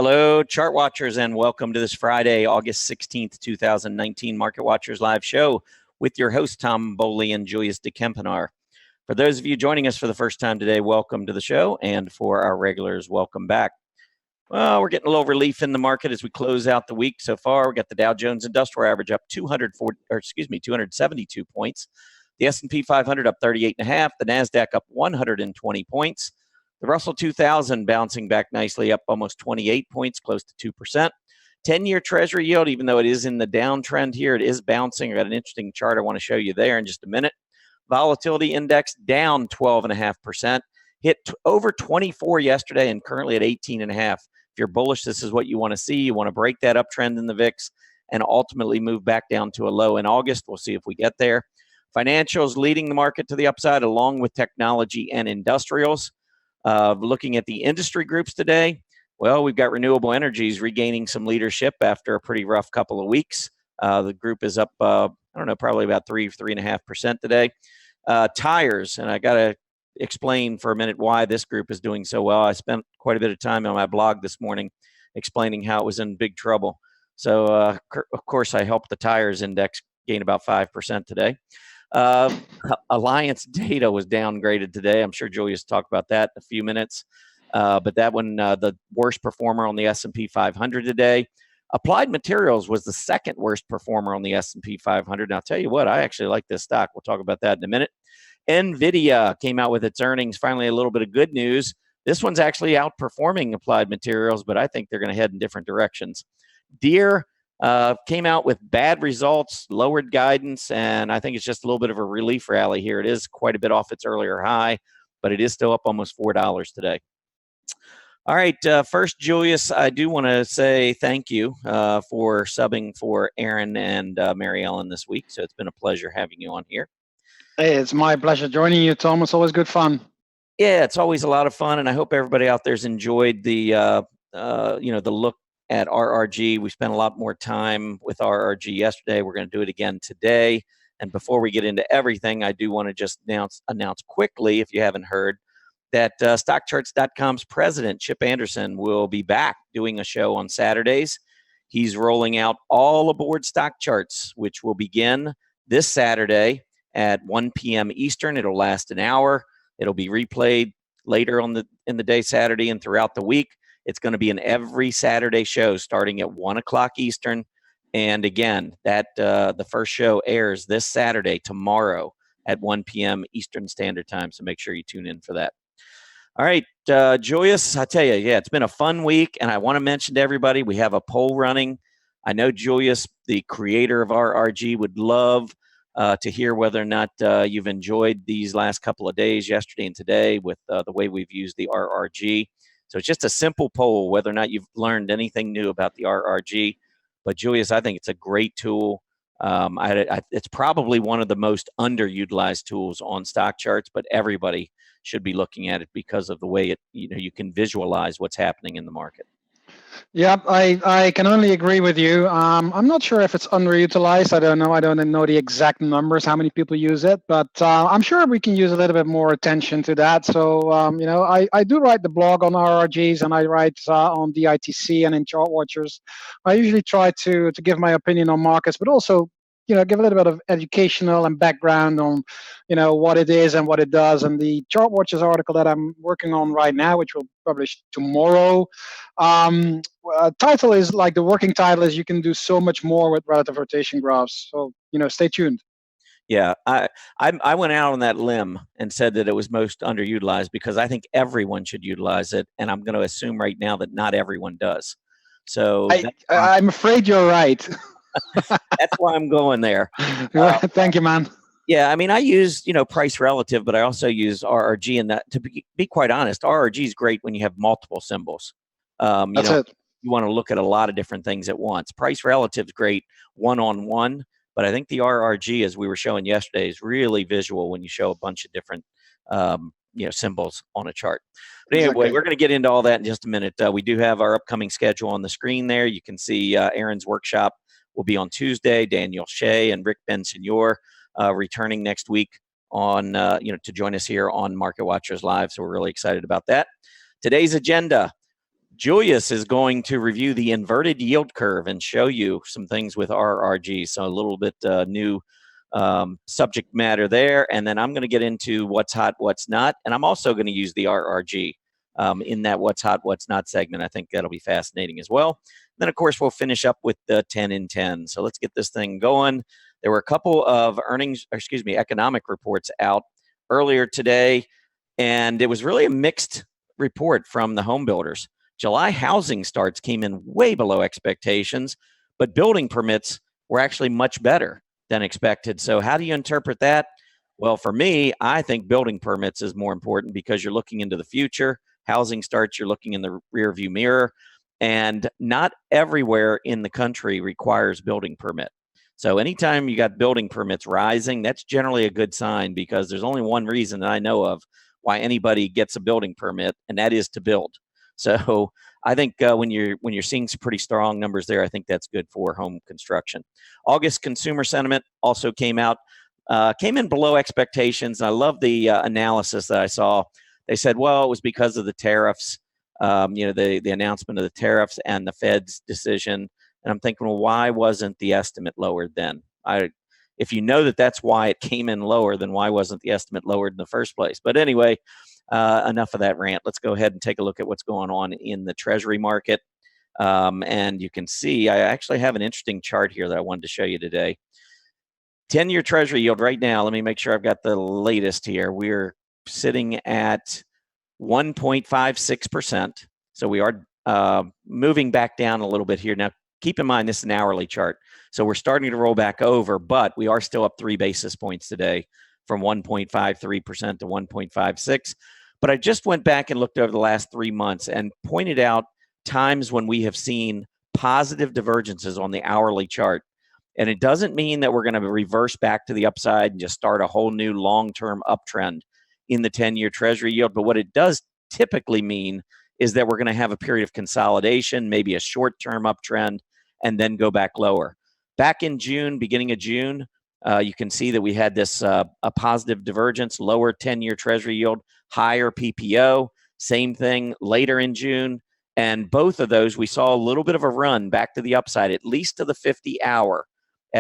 Hello, chart watchers, and welcome to this Friday, August 16th, 2019 Market Watchers live show with your host, Tom Boley and Julius DeKempenaar. For those of you joining us for the first time today, welcome to the show, and for our regulars, welcome back. Well, we're getting a little relief in the market as we close out the week so far. We got the Dow Jones Industrial Average up 272 points. The S&P 500 up 38.5. The NASDAQ up 120 points. The Russell 2000 bouncing back nicely, up almost 28 points, close to 2%. 10-year Treasury yield, even though it is in the downtrend here, it is bouncing. I got an interesting chart I want to show you there in just a minute. Volatility index down 12.5%. Hit over 24 yesterday and currently at 18.5. If you're bullish, this is what you want to see. You want to break that uptrend in the VIX and ultimately move back down to a low in August. We'll see if we get there. Financials leading the market to the upside along with technology and industrials. Looking at the industry groups today, well, we've got renewable energies regaining some leadership after a pretty rough couple of weeks. The group is up, probably about 3.5% today. Tires, and I got to explain for a minute why this group is doing so well. I spent quite a bit of time on my blog this morning explaining how it was in big trouble. So, of course, I helped the tires index gain about 5% today. Alliance data was downgraded today. I'm sure Julius will talk about that in a few minutes. But that one, the worst performer on the S&P 500 today. Applied Materials was the second worst performer on the S&P 500. Now, I'll tell you what, I actually like this stock. We'll talk about that in a minute. NVIDIA came out with its earnings. Finally, a little bit of good news. This one's actually outperforming Applied Materials, but I think they're going to head in different directions. Deere came out with bad results, lowered guidance, and I think it's just a little bit of a relief rally here. It is quite a bit off its earlier high, but it is still up almost $4 today. All right, first, Julius, I do want to say thank you for subbing for Aaron and Mary Ellen this week. So it's been a pleasure having you on here. Hey, it's my pleasure joining you, Tom. It's always good fun. Yeah, it's always a lot of fun, and I hope everybody out there's enjoyed the the look at RRG. We spent a lot more time with RRG yesterday. We're going to do it again today. And before we get into everything, I do want to just announce quickly, if you haven't heard, that StockCharts.com's president, Chip Anderson, will be back doing a show on Saturdays. He's rolling out all aboard stock charts, which will begin this Saturday at 1 p.m. Eastern. It'll last an hour. It'll be replayed later in the day, Saturday, and throughout the week. It's going to be an every Saturday show starting at 1 o'clock Eastern. And again, that the first show airs this Saturday, tomorrow at 1 p.m. Eastern Standard Time. So make sure you tune in for that. All right, Julius, I tell you, yeah, it's been a fun week. And I want to mention to everybody, we have a poll running. I know Julius, the creator of RRG, would love to hear whether or not you've enjoyed these last couple of days, yesterday and today, with the way we've used the RRG. So it's just a simple poll, whether or not you've learned anything new about the RRG. But Julius, I think it's a great tool. It's probably one of the most underutilized tools on stock charts, but everybody should be looking at it because of the way you can visualize what's happening in the market. Yeah, I can only agree with you. I'm not sure if it's underutilized. I don't know. I don't know the exact numbers, how many people use it, but I'm sure we can use a little bit more attention to that. So, I do write the blog on RRGs, and I write on DITC and in Chart Watchers. I usually try to give my opinion on markets, but also give a little bit of educational and background on, what it is and what it does. And the Chart Watchers article that I'm working on right now, which will publish tomorrow, title is like the working title is "You can do so much more with relative rotation graphs." So stay tuned. Yeah, I went out on that limb and said that it was most underutilized because I think everyone should utilize it, and I'm going to assume right now that not everyone does. So I'm afraid you're right. That's why I'm going there. Thank you, man. Yeah, I mean, I use, price relative, but I also use RRG. And that, to be quite honest, RRG is great when you have multiple symbols. That's it. You want to look at a lot of different things at once. Price relative is great one-on-one, but I think the RRG, as we were showing yesterday, is really visual when you show a bunch of different, symbols on a chart. But anyway, Exactly. We're going to get into all that in just a minute. We do have our upcoming schedule on the screen there. You can see Aaron's workshop will be on Tuesday. Daniel Shea and Rick Bensignor returning next week on, to join us here on Market Watchers Live. So we're really excited about that. Today's agenda: Julius is going to review the inverted yield curve and show you some things with RRG. So a little bit new subject matter there. And then I'm going to get into what's hot, what's not. And I'm also going to use the RRG in that what's hot, what's not segment. I think that'll be fascinating as well. Then, of course, we'll finish up with the 10 in 10. So let's get this thing going. There were a couple of economic reports out earlier today, and it was really a mixed report from the home builders. July housing starts came in way below expectations, but building permits were actually much better than expected. So how do you interpret that? Well, for me, I think building permits is more important because you're looking into the future. Housing starts, you're looking in the rear view mirror, and not everywhere in the country requires building permit. So anytime you got building permits rising, that's generally a good sign, because there's only one reason that I know of why anybody gets a building permit, and that is to build. So I think when you're seeing some pretty strong numbers there, I think that's good for home construction. August consumer sentiment also came in below expectations. I love the analysis that I saw. They said, well, it was because of the tariffs, the announcement of the tariffs and the Fed's decision. And I'm thinking, well, why wasn't the estimate lowered then? If you know that that's why it came in lower, then why wasn't the estimate lowered in the first place? But anyway, enough of that rant. Let's go ahead and take a look at what's going on in the Treasury market. And you can see I actually have an interesting chart here that I wanted to show you today. 10-year Treasury yield right now, let me make sure I've got the latest here. We're sitting at 1.56%. So we are moving back down a little bit here. Now, keep in mind, this is an hourly chart. So we're starting to roll back over, but we are still up 3 basis points today from 1.53% to 1.56. But I just went back and looked over the last 3 months and pointed out times when we have seen positive divergences on the hourly chart. And it doesn't mean that we're going to reverse back to the upside and just start a whole new long-term uptrend in the 10-year Treasury yield. But what it does typically mean is that we're going to have a period of consolidation, maybe a short-term uptrend, and then go back lower. Back in June, beginning of June, you can see that we had this a positive divergence, lower 10-year Treasury yield, higher PPO. Same thing later in June. And both of those, we saw a little bit of a run back to the upside, at least to the 50-hour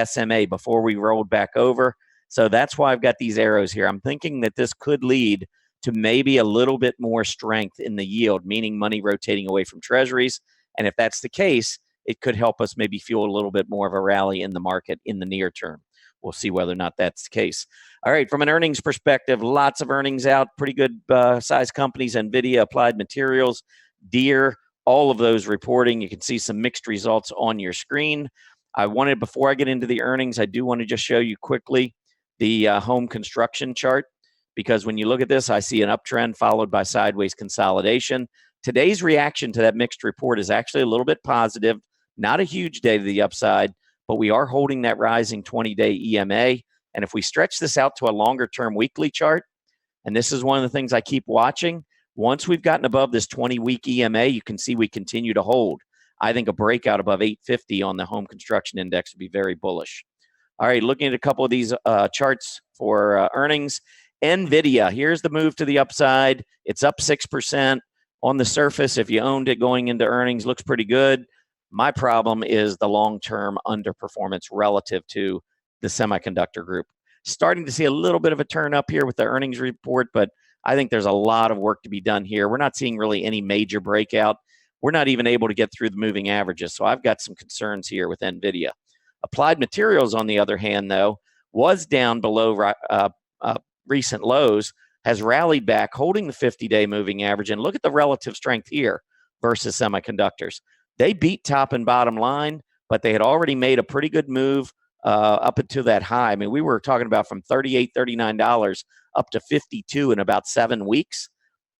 SMA before we rolled back over. So that's why I've got these arrows here. I'm thinking that this could lead to maybe a little bit more strength in the yield, meaning money rotating away from treasuries. And if that's the case, it could help us maybe fuel a little bit more of a rally in the market in the near term. We'll see whether or not that's the case. All right, from an earnings perspective, lots of earnings out, pretty good size companies, NVIDIA, Applied Materials, Deere, all of those reporting. You can see some mixed results on your screen. Before I get into the earnings, I do want to just show you quickly the home construction chart, because when you look at this, I see an uptrend followed by sideways consolidation. Today's reaction to that mixed report is actually a little bit positive, not a huge day to the upside, but we are holding that rising 20-day EMA. And if we stretch this out to a longer-term weekly chart, and this is one of the things I keep watching, once we've gotten above this 20-week EMA, you can see we continue to hold. I think a breakout above 850 on the home construction index would be very bullish. All right, looking at a couple of these charts for earnings. NVIDIA, here's the move to the upside. It's up 6%. On the surface, if you owned it going into earnings, looks pretty good. My problem is the long-term underperformance relative to the semiconductor group. Starting to see a little bit of a turn up here with the earnings report, but I think there's a lot of work to be done here. We're not seeing really any major breakout. We're not even able to get through the moving averages, so I've got some concerns here with NVIDIA. Applied Materials, on the other hand, though, was down below recent lows, has rallied back, holding the 50-day moving average. And look at the relative strength here versus semiconductors. They beat top and bottom line, but they had already made a pretty good move up into that high. I mean, we were talking about from $38, $39 up to $52 in about 7 weeks.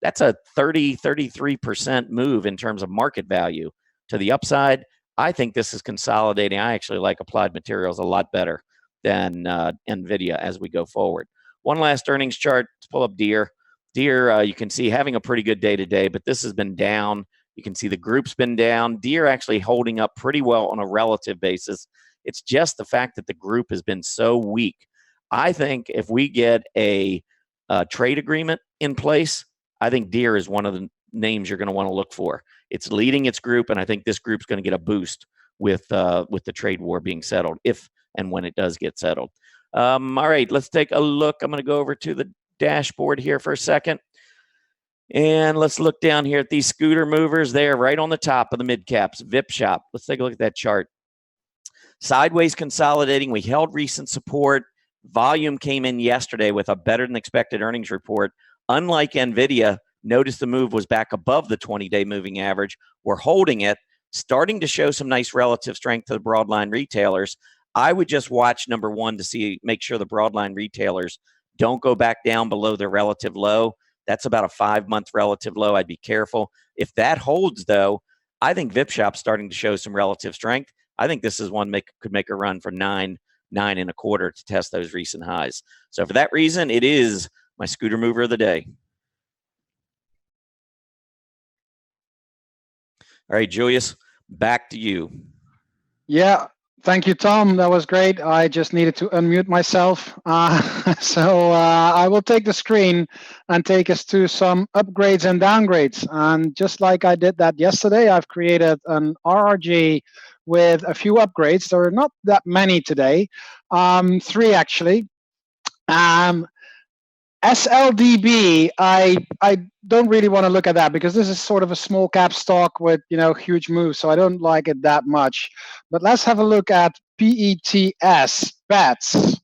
That's a 33% move in terms of market value to the upside. I think this is consolidating. I actually like Applied Materials a lot better than NVIDIA as we go forward. One last earnings chart. Let's pull up Deere. Deere, you can see having a pretty good day today, but this has been down. You can see the group's been down. Deere actually holding up pretty well on a relative basis. It's just the fact that the group has been so weak. I think if we get a trade agreement in place, I think Deere is one of names you're going to want to look for. It's leading its group, and I think this group's going to get a boost with the trade war being settled, if and when it does get settled. All right, let's take a look. I'm going to go over to the dashboard here for a second. And let's look down here at these scooter movers. They're right on the top of the mid caps, VIP shop. Let's take a look at that chart. Sideways consolidating. We held recent support. Volume came in yesterday with a better than expected earnings report. Unlike NVIDIA, notice the move was back above the 20-day moving average. We're holding it, starting to show some nice relative strength to the broadline retailers. I would just watch number one to make sure the broadline retailers don't go back down below their relative low. That's about a 5-month relative low. I'd be careful. If that holds, though, I think VIP Shop's starting to show some relative strength. I think this is one could make a run for 9.25 to test those recent highs. So for that reason, it is my scooter mover of the day. All right, Julius, back to you. Yeah. Thank you, Tom. That was great. I just needed to unmute myself. So I will take the screen and take us to some upgrades and downgrades. And just like I did that yesterday, I've created an RRG with a few upgrades. There are not that many today, 3 actually. SLDB, I don't really want to look at that because this is sort of a small cap stock with huge moves, so I don't like it that much. But let's have a look at PETS, BETS.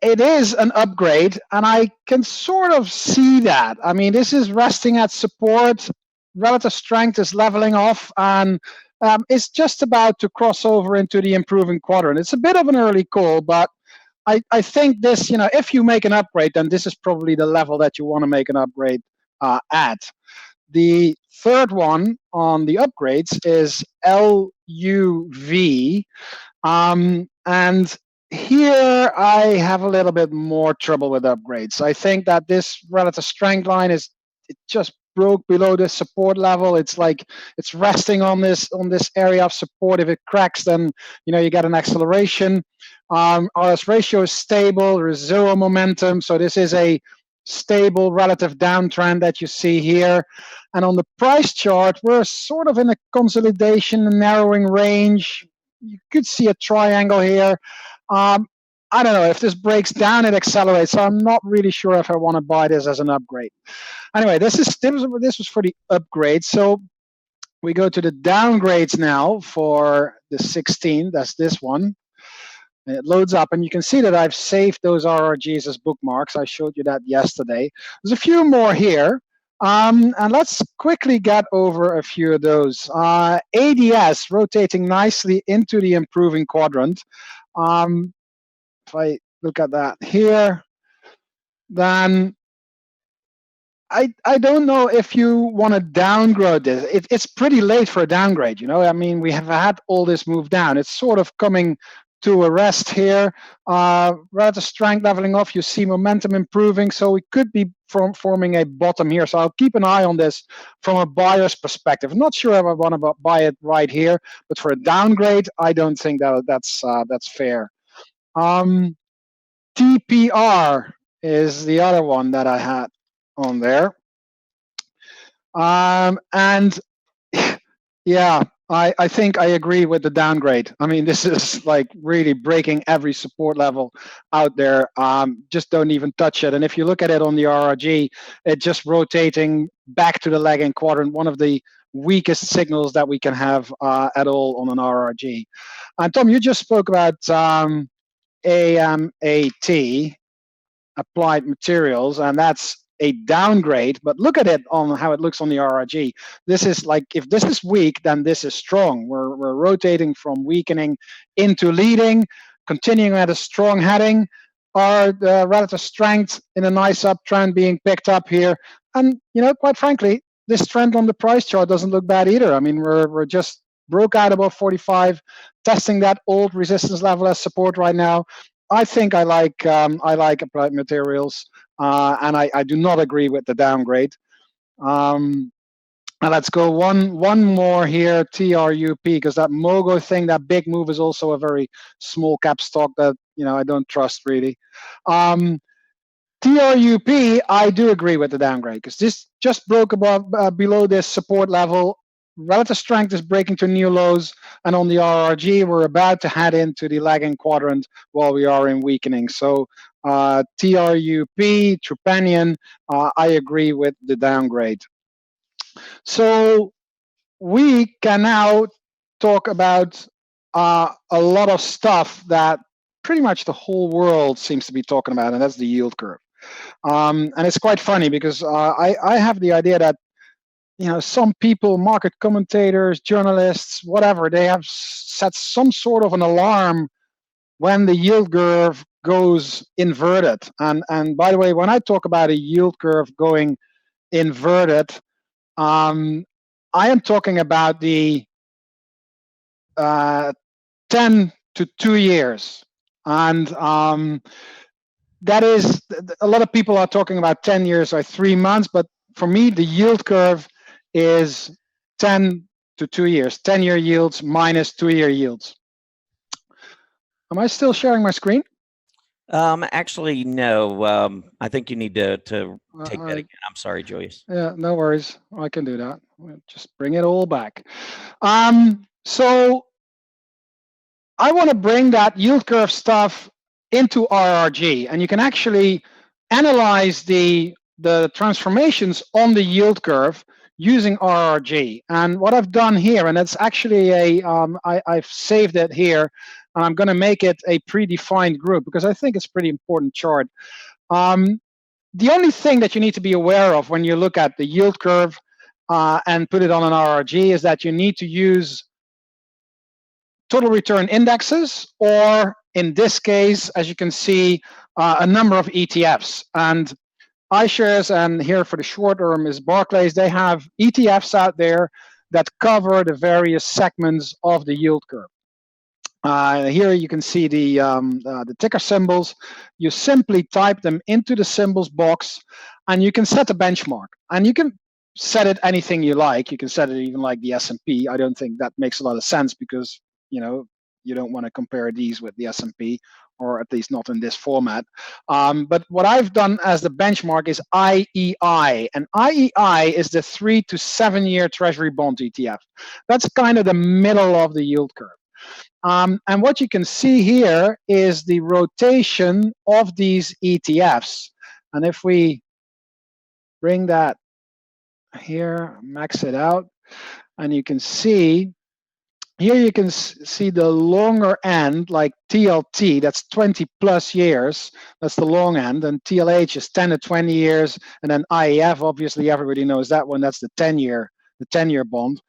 It is an upgrade, and I can sort of see that. I mean, this is resting at support. Relative strength is leveling off, and it's just about to cross over into the improving quadrant. It's a bit of an early call, but I think this, if you make an upgrade, then this is probably the level that you want to make an upgrade at. The third one on the upgrades is LUV. And here I have a little bit more trouble with upgrades. I think that this relative strength line it just broke below this support level. It's like it's resting on this area of support. If it cracks, then you get an acceleration. RS ratio is stable. There is zero momentum, so this is a stable relative downtrend that you see here. And on the price chart, we're sort of in a consolidation, narrowing range. You could see a triangle here. I don't know if this breaks down, it accelerates. So I'm not really sure if I want to buy this as an upgrade. Anyway, this was for the upgrade. So we go to the downgrades now for the 16. That's this one. It loads up, and you can see that I've saved those RRGs as bookmarks. I showed you that yesterday. There's a few more here, and let's quickly get over a few of those. ADS rotating nicely into the improving quadrant. If I look at that here, then I don't know if you want to downgrade this. It's pretty late for a downgrade, I mean, we have had all this move down. It's sort of coming to a rest here. Relative strength leveling off. You see momentum improving, so we could be forming a bottom here. So I'll keep an eye on this from a buyer's perspective. I'm not sure if I want to buy it right here, but for a downgrade, I don't think that's fair. TPR is the other one that I had on there. And yeah, I think I agree with the downgrade. I mean, this is like really breaking every support level out there. Just don't even touch it. And if you look at it on the RRG, it's just rotating back to the lagging quadrant, one of the weakest signals that we can have at all on an RRG. And Tom, you just spoke about AMAT, Applied Materials, and that's a downgrade, but look at it on how it looks on the RRG. This is like, if this is weak, then this is strong. We're rotating from weakening into leading, continuing at a strong heading. Our relative strength in a nice uptrend being picked up here. And, quite frankly, this trend on the price chart doesn't look bad either. I mean, we're just broke out above 45, testing that old resistance level as support right now. I think I like Applied Materials, and I do not agree with the downgrade. And let's go one more here, TRUP, because that Mogo thing, that big move, is also a very small cap stock that I don't trust really. TRUP, I do agree with the downgrade because this just broke above below this support level. Relative strength is breaking to new lows, and on the RRG, we're about to head into the lagging quadrant while we are in weakening. So TRUP, Trupanion, I agree with the downgrade. So we can now talk about a lot of stuff that pretty much the whole world seems to be talking about, and that's the yield curve. And it's quite funny because I have the idea that some people, market commentators, journalists, whatever, they have set some sort of an alarm when the yield curve goes inverted. And by the way, when I talk about a yield curve going inverted, I am talking about the 10 to 2 years. And that is, a lot of people are talking about 10 years or 3 months, but for me, the yield curve is 10 to 2 years, 10-year yields minus 2-year yields. Am I still sharing my screen? Actually, no. I think you need to take that again. I'm sorry, Julius. Yeah, no worries. I can do that. Just bring it all back. So I want to bring that yield curve stuff into RRG, and you can actually analyze the transformations on the yield curve using RRG. And what I've done here, and it's actually I've saved it here, and I'm going to make it a predefined group because I think it's a pretty important chart. The only thing that you need to be aware of when you look at the yield curve and put it on an RRG is that you need to use total return indexes, or in this case, as you can see, a number of ETFs. And iShares, and here for the short term is Barclays, they have ETFs out there that cover the various segments of the yield curve. Here you can see the ticker symbols. You simply type them into the symbols box, and you can set a benchmark. And you can set it anything you like. You can set it even like the S&P. I don't think that makes a lot of sense because you don't want to compare these with the S&P, or at least not in this format. But what I've done as the benchmark is IEI, and IEI is the 3 to 7 year Treasury bond ETF. That's kind of the middle of the yield curve. And what you can see here is the rotation of these ETFs. And if we bring that here, max it out, and you can see, here you can see the longer end, like TLT, that's 20 plus years, that's the long end, and TLH is 10 to 20 years, and then IEF, obviously everybody knows that one, that's the 10-year bond,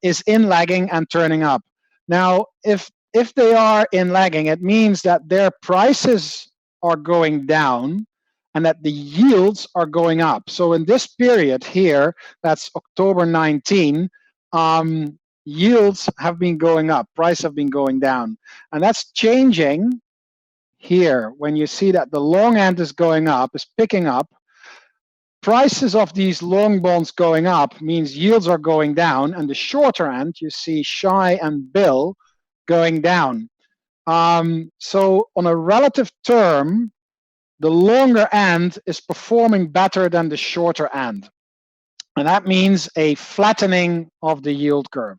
is in lagging and turning up. Now, if they are in lagging, it means that their prices are going down and that the yields are going up. So in this period here, that's October 19, yields have been going up, prices have been going down. And that's changing here when you see that the long end is going up, is picking up. Prices of these long bonds going up means yields are going down, and the shorter end, you see Shy and Bill going down. So on a relative term, the longer end is performing better than the shorter end. And that means a flattening of the yield curve,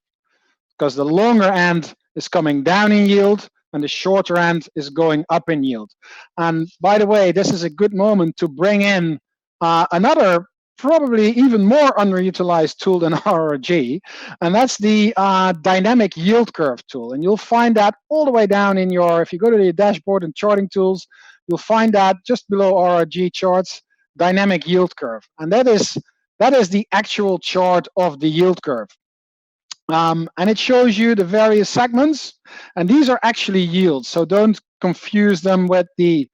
because the longer end is coming down in yield and the shorter end is going up in yield. And by the way, this is a good moment to bring in another probably even more underutilized tool than RRG, and that's the dynamic yield curve tool. And you'll find that all the way down in your, if you go to the dashboard and charting tools, you'll find that just below RRG charts, dynamic yield curve. And that is the actual chart of the yield curve. And it shows you the various segments, and these are actually yields, so don't confuse them with the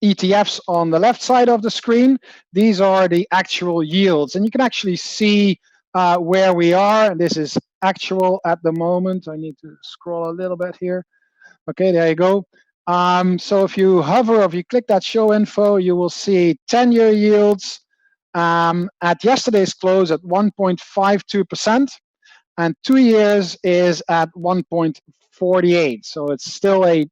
ETFs on the left side of the screen. These are the actual yields, and you can actually see where we are. This is actual at the moment. I need to scroll a little bit here. Okay, there you go. So if you hover, if you click that show info, you will see 10-year yields at yesterday's close at 1.52%. And 2 years is at 1.48. So it's still a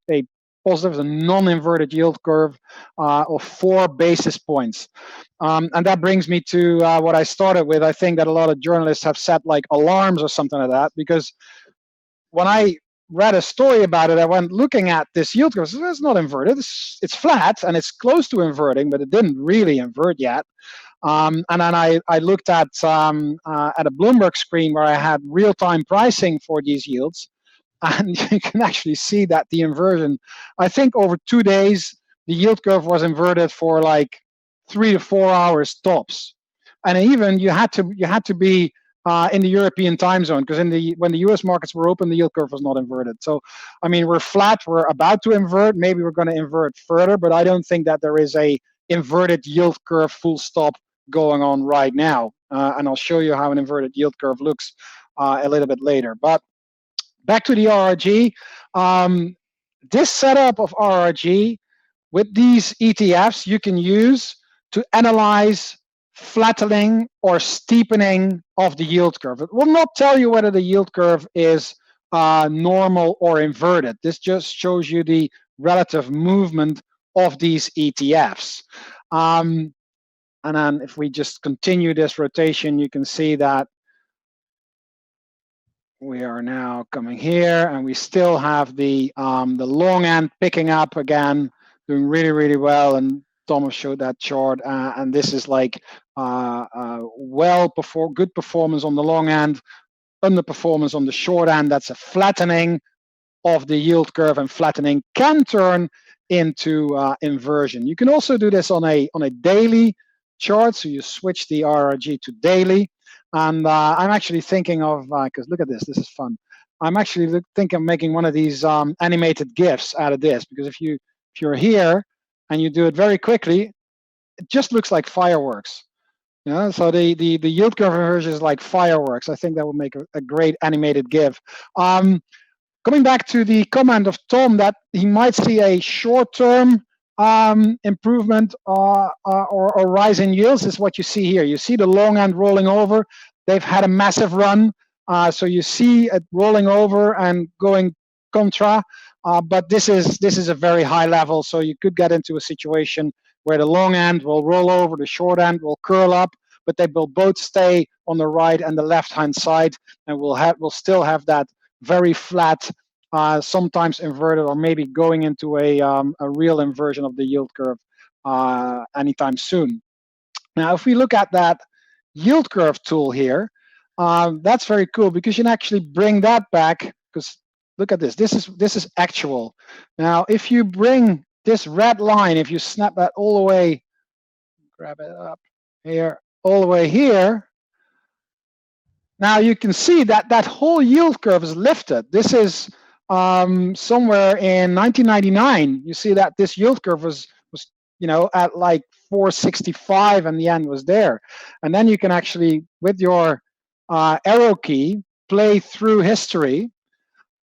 positive, a non-inverted yield curve of 4 basis points. And that brings me to what I started with. I think that a lot of journalists have set like alarms or something like that, because when I read a story about it, I went looking at this yield curve. It's not inverted. It's flat and it's close to inverting, but it didn't really invert yet. And then I looked at a Bloomberg screen where I had real-time pricing for these yields, and you can actually see that the inversion, I think over 2 days, the yield curve was inverted for like 3 to 4 hours tops. And even you had to be in the European time zone, because when the US markets were open, the yield curve was not inverted. So, I mean, we're flat, we're about to invert, maybe we're going to invert further, but I don't think that there is a inverted yield curve full stop going on right now. And I'll show you how an inverted yield curve looks a little bit later. But back to the RRG. This setup of RRG with these ETFs you can use to analyze flattening or steepening of the yield curve. It will not tell you whether the yield curve is normal or inverted. This just shows you the relative movement of these ETFs. And then if we just continue this rotation, you can see that we are now coming here, and we still have the long end picking up again, doing really, really well. And Thomas showed that chart, and this is like good performance on the long end, underperformance on the short end. That's a flattening of the yield curve, and flattening can turn into inversion. You can also do this on a daily chart, so you switch the RRG to daily. And I'm actually thinking of, because look at this, this is fun. I'm actually thinking of making one of these animated GIFs out of this, because if you're here and you do it very quickly, it just looks like fireworks. You know, so the yield curve inversion is like fireworks. I think that would make a great animated GIF. Coming back to the comment of Tom that he might see a short-term improvement or rise in yields, is what you see here. You see the long end rolling over. They've had a massive run, so you see it rolling over and going contra. But this is a very high level, so you could get into a situation where the long end will roll over, the short end will curl up, but they will both stay on the right and the left-hand side, and we'll still have that very flat, sometimes inverted, or maybe going into a real inversion of the yield curve anytime soon. Now, if we look at that yield curve tool here, that's very cool, because you can actually bring that back. Because look at this. This is actual. Now, if you bring this red line, if you snap that all the way, grab it up here, all the way here. Now you can see that that whole yield curve is lifted. This is somewhere in 1999. You see that this yield curve was at like 465, and the end was there. And then you can actually, with your arrow key, play through history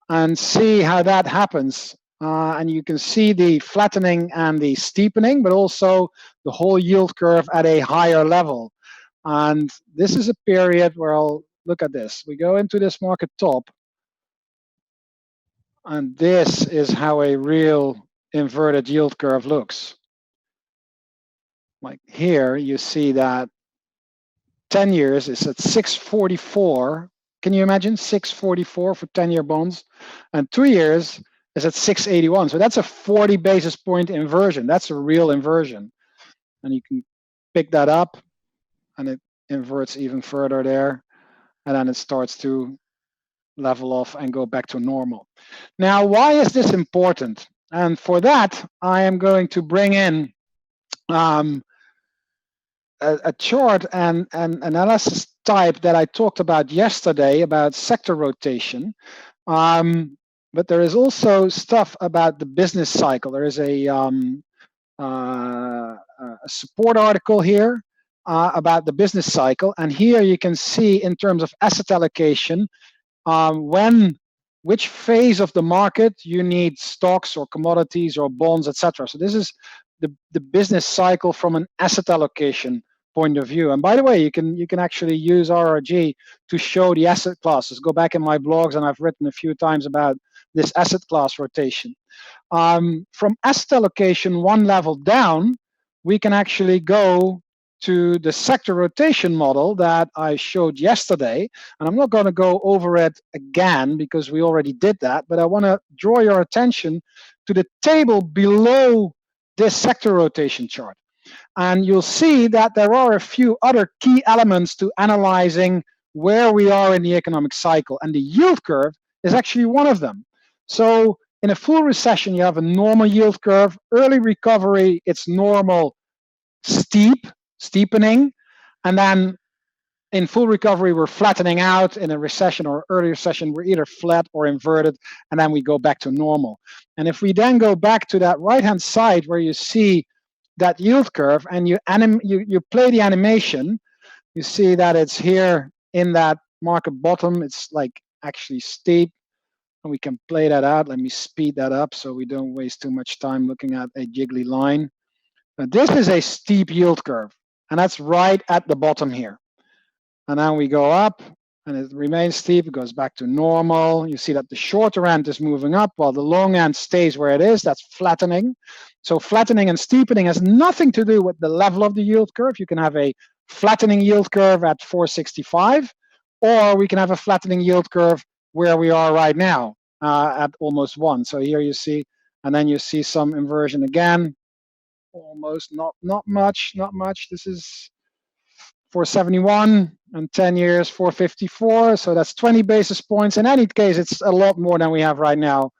and see how that happens. And you can see the flattening and the steepening, but also the whole yield curve at a higher level. And this is a period where I'll look at this. We go into this market top, and this is how a real inverted yield curve looks. Like here, you see that 10 years is at 644. Can you imagine 644 for 10-year bonds? And 2 years is at 681. So that's a 40 basis point inversion. That's a real inversion. And you can pick that up, and it inverts even further there. And then it starts to level off and go back to normal. Now, why is this important? And for that, I am going to bring in a chart and analysis type that I talked about yesterday about sector rotation. But there is also stuff about the business cycle. There is a support article here about the business cycle. And here you can see, in terms of asset allocation, which phase of the market you need stocks or commodities or bonds, etc. So this is the business cycle from an asset allocation point of view. And by the way, you can actually use RRG to show the asset classes. Go back in my blogs, and I've written a few times about this asset class rotation. From asset allocation one level down, we can actually go to the sector rotation model that I showed yesterday. And I'm not going to go over it again because we already did that, but I want to draw your attention to the table below this sector rotation chart. And you'll see that there are a few other key elements to analyzing where we are in the economic cycle. And the yield curve is actually one of them. So in a full recession, you have a normal yield curve. Early recovery, it's normal steepening. And then in full recovery, we're flattening out. In a recession or early recession, we're either flat or inverted, and then we go back to normal. And if we then go back to that right-hand side where you see that yield curve and you play the animation, you see that it's here in that market bottom. It's like actually steep, and we can play that out. Let me speed that up so we don't waste too much time looking at a jiggly line. Now, this is a steep yield curve, and that's right at the bottom here. And then we go up, and it remains steep. It goes back to normal. You see that the shorter end is moving up while the long end stays where it is. That's flattening. So flattening and steepening has nothing to do with the level of the yield curve. You can have a flattening yield curve at 465, or we can have a flattening yield curve where we are right now at almost 1. So here you see, and then you see some inversion again. Almost not much. This is 471 and 10 years 454, so that's 20 basis points. In any case, it's a lot more than we have right now.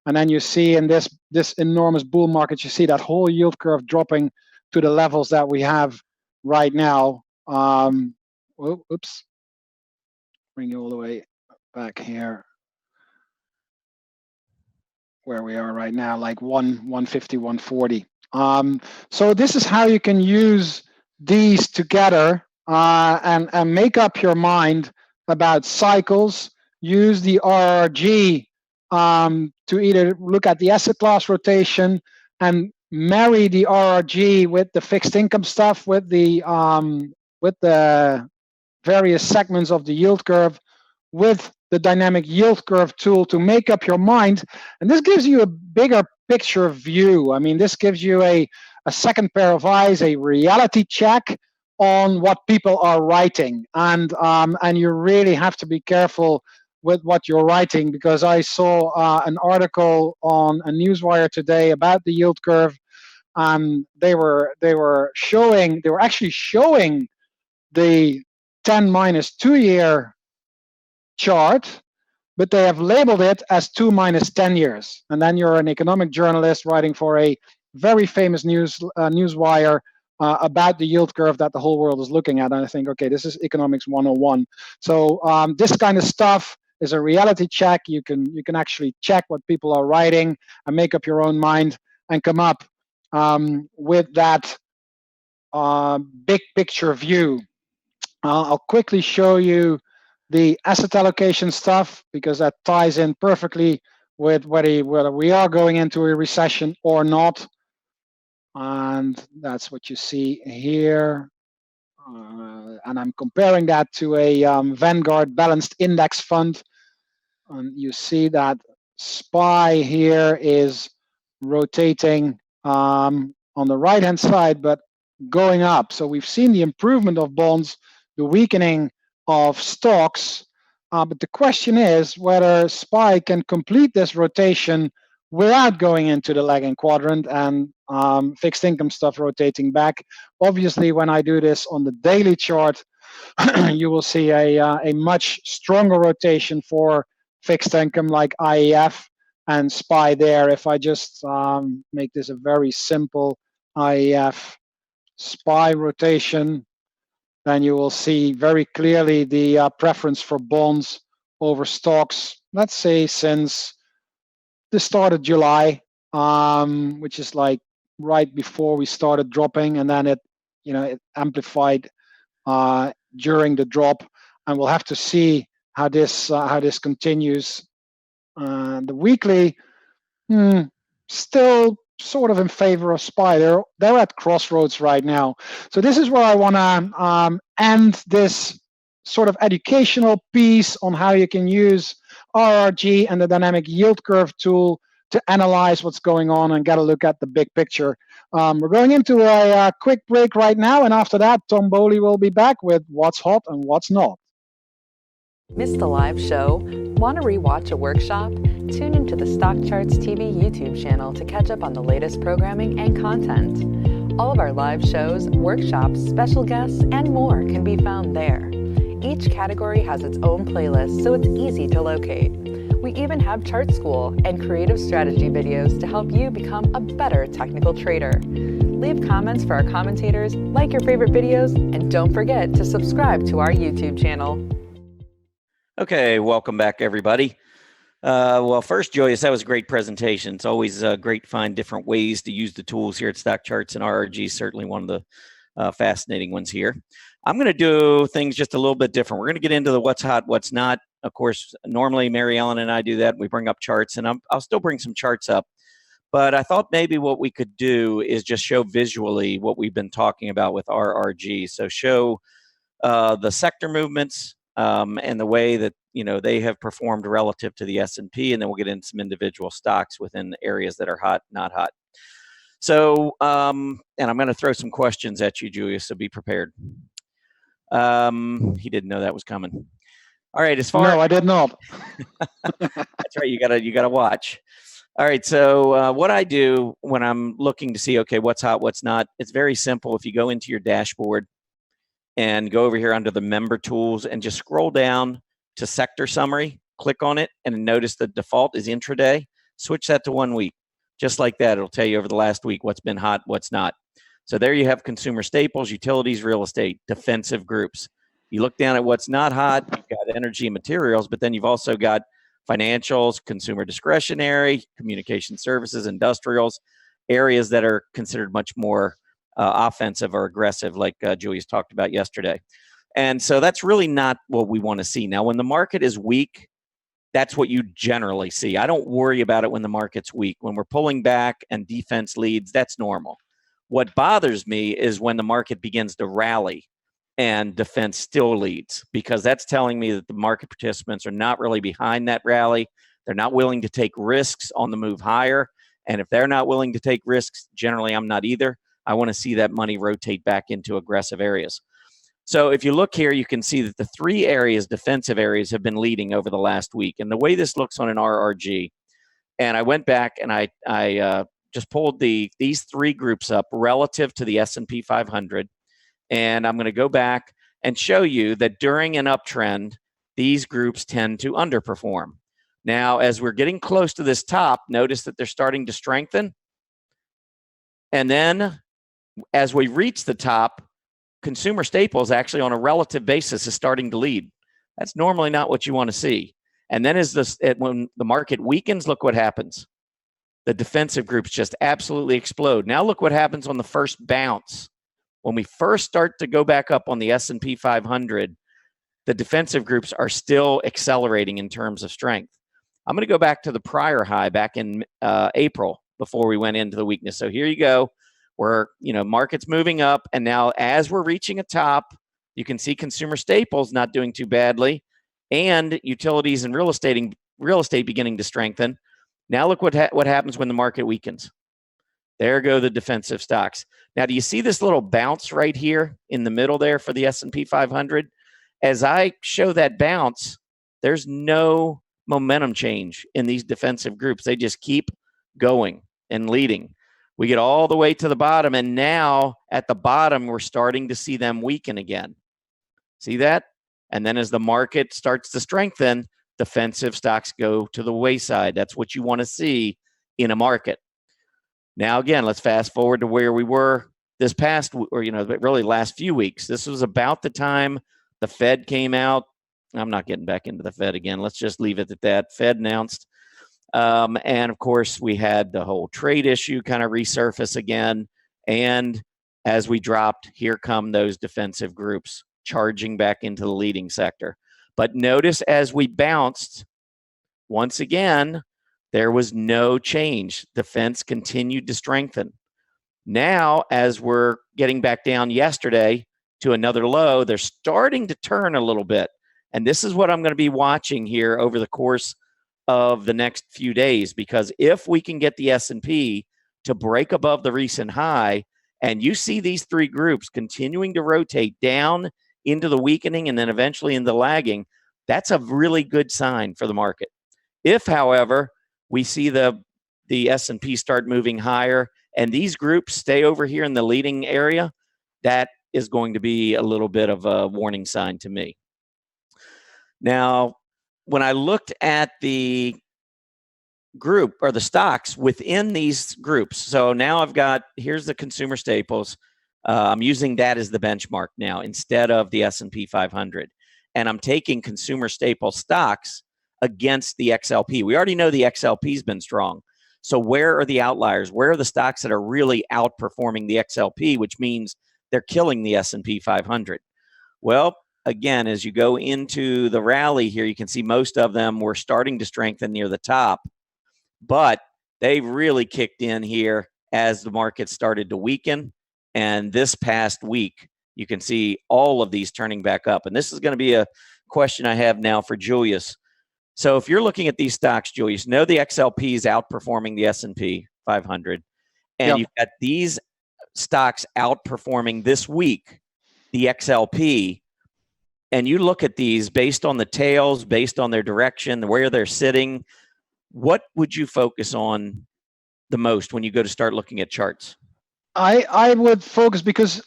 And then you see in this enormous bull market, you see that whole yield curve dropping to the levels that we have right now. Oops, bring you all the way back here where we are right now, like 150, 140. So this is how you can use these together and make up your mind about cycles. Use the RRG to either look at the asset class rotation and marry the RRG with the fixed income stuff, with the various segments of the yield curve, with the dynamic yield curve tool to make up your mind. And this gives you a bigger picture view. I mean, this gives you a second pair of eyes, a reality check on what people are writing. And you really have to be careful with what you're writing, because I saw an article on a newswire today about the yield curve. They were actually showing the 10-2 year chart, but they have labeled it as 2-10 years. And then you're an economic journalist writing for a very famous newswire about the yield curve that the whole world is looking at. And I think, okay, this is economics 101. So this kind of stuff is a reality check. You can actually check what people are writing and make up your own mind and come up with that big picture view. I'll quickly show you the asset allocation stuff, because that ties in perfectly with whether we are going into a recession or not. And that's what you see here. And I'm comparing that to a Vanguard balanced index fund. And you see that SPY here is rotating on the right-hand side, but going up. So we've seen the improvement of bonds, the weakening of stocks, but the question is whether SPY can complete this rotation without going into the lagging quadrant and fixed income stuff rotating back. Obviously, when I do this on the daily chart, you will see a much stronger rotation for fixed income like IEF and SPY there. If I just make this a very simple IEF SPY rotation, then you will see very clearly the preference for bonds over stocks, let's say since the start of July, which is like right before we started dropping, and then it amplified during the drop, and we'll have to see how this continues. The weekly still sort of in favor of SPY. They're at crossroads right now. So this is where I want to end this sort of educational piece on how you can use RRG and the dynamic yield curve tool to analyze what's going on and get a look at the big picture. We're going into a quick break right now, and after that, Tom Bowley will be back with what's hot and what's not. Missed the live show? Want to rewatch a workshop? Tune into the StockCharts TV YouTube channel to catch up on the latest programming and content. All of our live shows, workshops, special guests, and more can be found there. Each category has its own playlist, so it's easy to locate. We even have chart school and creative strategy videos to help you become a better technical trader. Leave comments for our commentators, like your favorite videos, and don't forget to subscribe to our YouTube channel. Okay, welcome back, everybody. Well, first, Julius, that was a great presentation. It's always great to find different ways to use the tools here at StockCharts, and RRG certainly one of the fascinating ones here. I'm going to do things just a little bit different. We're going to get into the what's hot, what's not. Of course, normally Mary Ellen and I do that. We bring up charts, and I'll still bring some charts up. But I thought maybe what we could do is just show visually what we've been talking about with RRG. So show the sector movements, and the way that they have performed relative to the S&P, and then we'll get into some individual stocks within areas that are hot, not hot. So, and I'm going to throw some questions at you, Julius, so be prepared. He didn't know that was coming. All right, as far No, I did not. That's right, you gotta watch. All right, so what I do when I'm looking to see, okay, what's hot, what's not, it's very simple. If you go into your dashboard and go over here under the member tools and just scroll down to sector summary, click on it, and notice the default is intraday. Switch that to 1 week. Just like that, it'll tell you over the last week what's been hot, what's not. So there you have consumer staples, utilities, real estate, defensive groups. You look down at what's not hot, you've got energy and materials, but then you've also got financials, consumer discretionary, communication services, industrials, areas that are considered much more offensive or aggressive, like Julius talked about yesterday. And so that's really not what we want to see. Now, when the market is weak, that's what you generally see. I don't worry about it when the market's weak. When we're pulling back and defense leads, that's normal. What bothers me is when the market begins to rally and defense still leads, because that's telling me that the market participants are not really behind that rally. They're not willing to take risks on the move higher. And if they're not willing to take risks, generally I'm not either. I want to see that money rotate back into aggressive areas. So if you look here, you can see that the three areas, defensive areas, have been leading over the last week. And the way this looks on an RRG, and I went back and I just pulled these three groups up relative to the S&P 500. And I'm going to go back and show you that during an uptrend, these groups tend to underperform. Now, as we're getting close to this top, notice that they're starting to strengthen. And then as we reach the top, consumer staples actually on a relative basis is starting to lead. That's normally not what you want to see. And then when the market weakens, look what happens. The defensive groups just absolutely explode. Now look what happens on the first bounce. When we first start to go back up on the S&P 500, the defensive groups are still accelerating in terms of strength. I'm going to go back to the prior high back in April before we went into the weakness. So here you go. We're, market's moving up. And now as we're reaching a top, you can see consumer staples not doing too badly and utilities and real estate beginning to strengthen. Now look what happens when the market weakens. There go the defensive stocks. Now, do you see this little bounce right here in the middle there for the S&P 500? As I show that bounce, there's no momentum change in these defensive groups. They just keep going and leading. We get all the way to the bottom, and now at the bottom, we're starting to see them weaken again. See that? And then as the market starts to strengthen, defensive stocks go to the wayside. That's what you want to see in a market. Now, again, let's fast forward to where we were this past, or, really last few weeks. This was about the time the Fed came out. I'm not getting back into the Fed again. Let's just leave it at that. Fed announced. And, of course, we had the whole trade issue kind of resurface again. And as we dropped, here come those defensive groups charging back into the leading sector. But notice as we bounced, once again, there was no change. Defense continued to strengthen. Now, as we're getting back down yesterday to another low, they're starting to turn a little bit. And this is what I'm going to be watching here over the course of the next few days, because if we can get the S&P to break above the recent high, and you see these three groups continuing to rotate down into the weakening and then eventually in the lagging, that's a really good sign for the market. If, however, we see the S&P start moving higher and these groups stay over here in the leading area, that is going to be a little bit of a warning sign to me. Now, when I looked at the group or the stocks within these groups, so now here's the consumer staples. I'm using that as the benchmark now instead of the S&P 500. And I'm taking consumer staple stocks against the XLP. We already know the XLP's been strong. So where are the outliers? Where are the stocks that are really outperforming the XLP, which means they're killing the S&P 500? Well, again, as you go into the rally here, you can see most of them were starting to strengthen near the top, but they really kicked in here as the market started to weaken. And this past week, you can see all of these turning back up. And this is going to be a question I have now for Julius. So if you're looking at these stocks, Julius, know the XLP is outperforming the S&P 500. And you've got these stocks outperforming this week, the XLP. And you look at these based on the tails, based on their direction, where they're sitting. What would you focus on the most when you go to start looking at charts? I would focus, because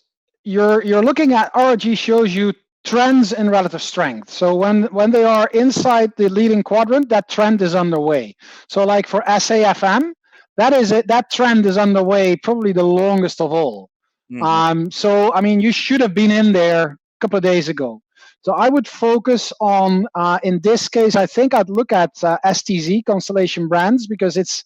you're looking at RRG shows you trends in relative strength. So when they are inside the leading quadrant, that trend is underway. So like for SAFM, that is it. That trend is underway, probably the longest of all. So I mean, you should have been in there a couple of days ago. So I would focus on, in this case, I think I'd look at STZ, Constellation Brands, because it's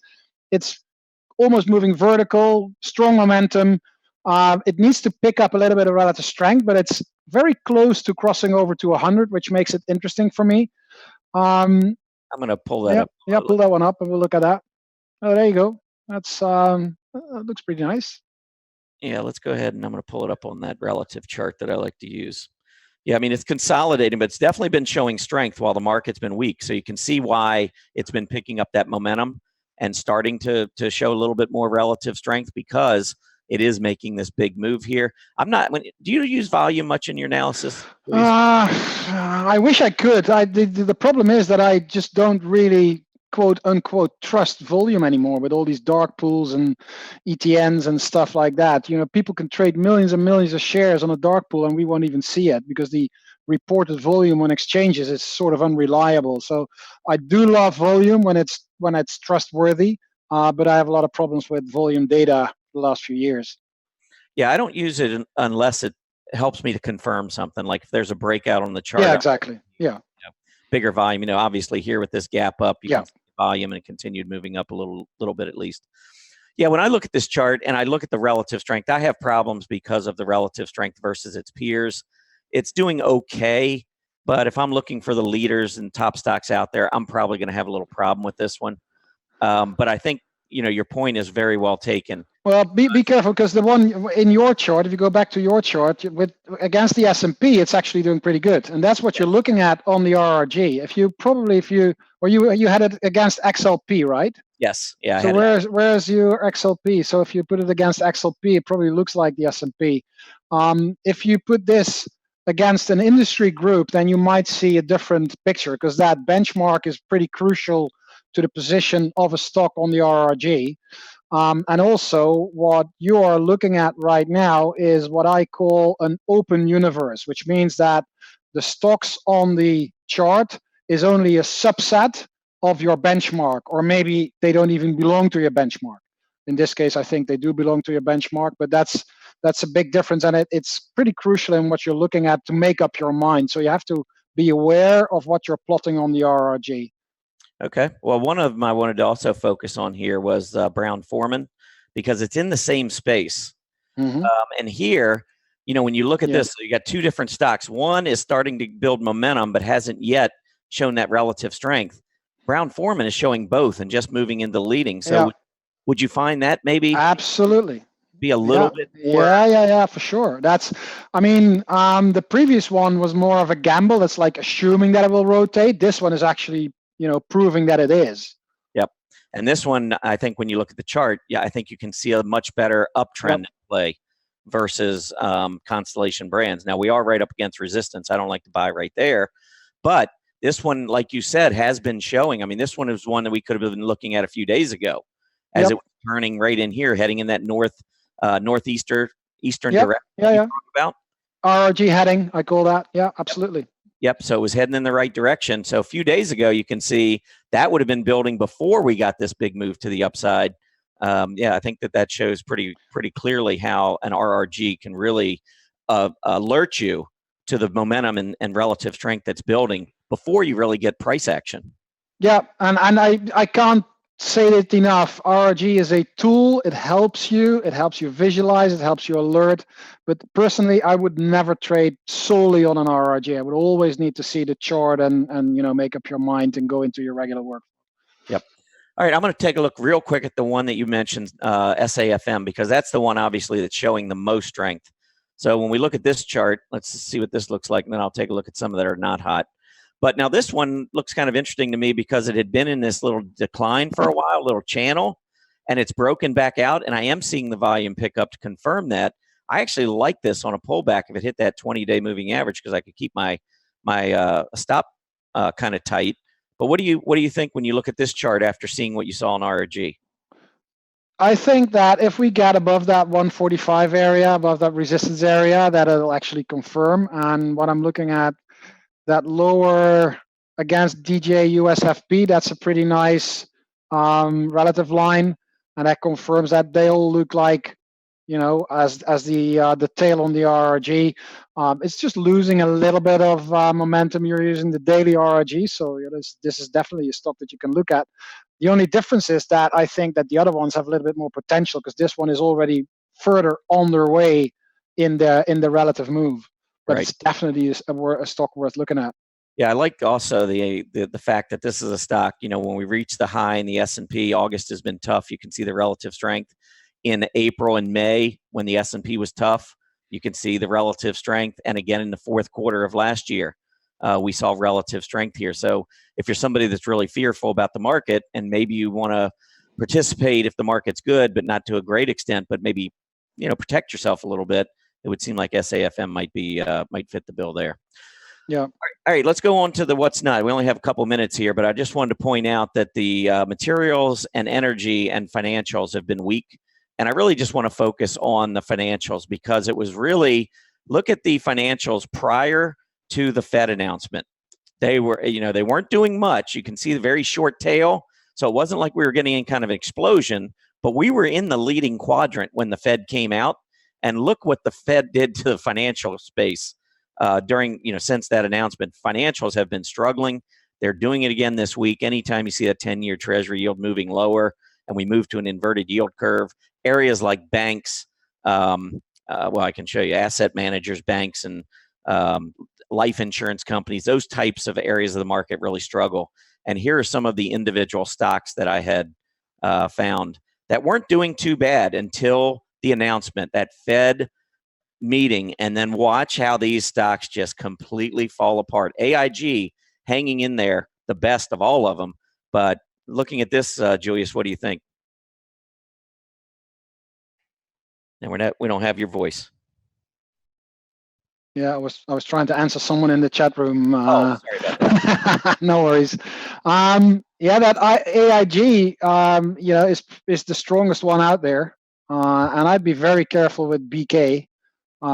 almost moving vertical, strong momentum. It needs to pick up a little bit of relative strength, but it's very close to crossing over to 100, which makes it interesting for me. I'm going to pull that up. Yeah, pull that one up and we'll look at that. Oh, there you go. That's that looks pretty nice. Yeah, let's go ahead and I'm going to pull it up on that relative chart that I like to use. Yeah, I mean, it's consolidating, but it's definitely been showing strength while the market's been weak. So you can see why it's been picking up that momentum and starting to show a little bit more relative strength, because it is making this big move here. Do you use volume much in your analysis? I wish I could. The problem is that I just don't really, quote unquote, trust volume anymore with all these dark pools and ETNs and stuff like that. You know, people can trade millions and millions of shares on a dark pool and we won't even see it because the reported volume on exchanges is sort of unreliable. So I do love volume when it's trustworthy, but I have a lot of problems with volume data the last few years. Yeah, I don't use it unless it helps me to confirm something, like if there's a breakout on the chart. Yeah, exactly. Yeah. Bigger volume, obviously here with this gap up, you can see the volume and it continued moving up a little bit at least. Yeah, when I look at this chart and I look at the relative strength, I have problems because of the relative strength versus its peers. It's doing okay, but if I'm looking for the leaders and top stocks out there, I'm probably going to have a little problem with this one. But I think, your point is very well taken. Well, be careful, because the one in your chart, if you go back to your chart, against the S&P, it's actually doing pretty good, and that's what you're looking at on the RRG. You had it against XLP, right? Yes. Yeah. So where's your XLP? So if you put it against XLP, it probably looks like the S&P. If you put this against an industry group, then you might see a different picture, because that benchmark is pretty crucial to the position of a stock on the RRG. And also, what you are looking at right now is what I call an open universe, which means that the stocks on the chart is only a subset of your benchmark, or maybe they don't even belong to your benchmark. In this case, I think they do belong to your benchmark, but that's a big difference, and it's pretty crucial in what you're looking at to make up your mind. So you have to be aware of what you're plotting on the RRG. Okay. Well, one of them I wanted to also focus on here was Brown-Forman, because it's in the same space. And here, when you look at this, so you got two different stocks. One is starting to build momentum, but hasn't yet shown that relative strength. Brown-Forman is showing both and just moving into leading. So would you find that maybe absolutely be a little bit more? Yeah, for sure. The previous one was more of a gamble. It's like assuming that it will rotate. This one is actually proving that it is. Yep. And this one, I think when you look at the chart, yeah, I think you can see a much better uptrend in play versus Constellation Brands. Now, we are right up against resistance. I don't like to buy right there. But this one, like you said, has been showing. I mean, this one is one that we could have been looking at a few days ago as it was turning right in here, heading in that northeastern direction Yeah. about. RRG heading, I call that. Yeah, absolutely. Yep. So it was heading in the right direction. So a few days ago, you can see that would have been building before we got this big move to the upside. I think that shows pretty clearly how an RRG can really alert you to the momentum and relative strength that's building before you really get price action. Yeah, and I can't say it enough. RRG is a tool. It helps you visualize, it helps you alert. But personally, I would never trade solely on an RRG. I would always need to see the chart and make up your mind and go into your regular work. Yep. All right, I'm going to take a look real quick at the one that you mentioned, SAFM, because that's the one obviously that's showing the most strength. So when we look at this chart, let's see what this looks like, and then I'll take a look at some that are not hot. But now this one looks kind of interesting to me because it had been in this little decline for a while, little channel, and it's broken back out, and I am seeing the volume pick up to confirm that. I actually like this on a pullback if it hit that 20-day moving average because I could keep my stop kind of tight. But what do you think when you look at this chart after seeing what you saw in RRG? I think that if we get above that 145 area, above that resistance area, that it'll actually confirm. And what I'm looking at, that lower against DJ USFP, that's a pretty nice relative line, and that confirms that they all look like, as the tail on the RRG. It's just losing a little bit of momentum. You're using the daily RRG, so this is definitely a stock that you can look at. The only difference is that I think that the other ones have a little bit more potential because this one is already further on their way in the relative move. But It's definitely a stock worth looking at. Yeah, I like also the fact that this is a stock. When we reach the high in the S&P, August has been tough. You can see the relative strength in April and May when the S&P was tough. You can see the relative strength, and again in the fourth quarter of last year, we saw relative strength here. So if you're somebody that's really fearful about the market, and maybe you want to participate if the market's good, but not to a great extent, but maybe protect yourself a little bit, it would seem like SAFM might fit the bill there. Yeah. All right, let's go on to the what's not. We only have a couple minutes here, but I just wanted to point out that the materials and energy and financials have been weak. And I really just want to focus on the financials because it was really, look at the financials prior to the Fed announcement. They were, they weren't doing much. You can see the very short tail. So it wasn't like we were getting any kind of an explosion, but we were in the leading quadrant when the Fed came out. And look what the Fed did to the financial space during, since that announcement. Financials have been struggling. They're doing it again this week. Anytime you see a 10-year Treasury yield moving lower and we move to an inverted yield curve, areas like banks, I can show you asset managers, banks, and life insurance companies, those types of areas of the market really struggle. And here are some of the individual stocks that I had found that weren't doing too bad until the announcement, that Fed meeting, and then watch how these stocks just completely fall apart. AIG hanging in there, the best of all of them. But looking at this, Julius, what do you think? And we don't have your voice. Yeah, I was trying to answer someone in the chat room. Sorry about that. No worries. That AIG, is the strongest one out there, and I'd be very careful with BK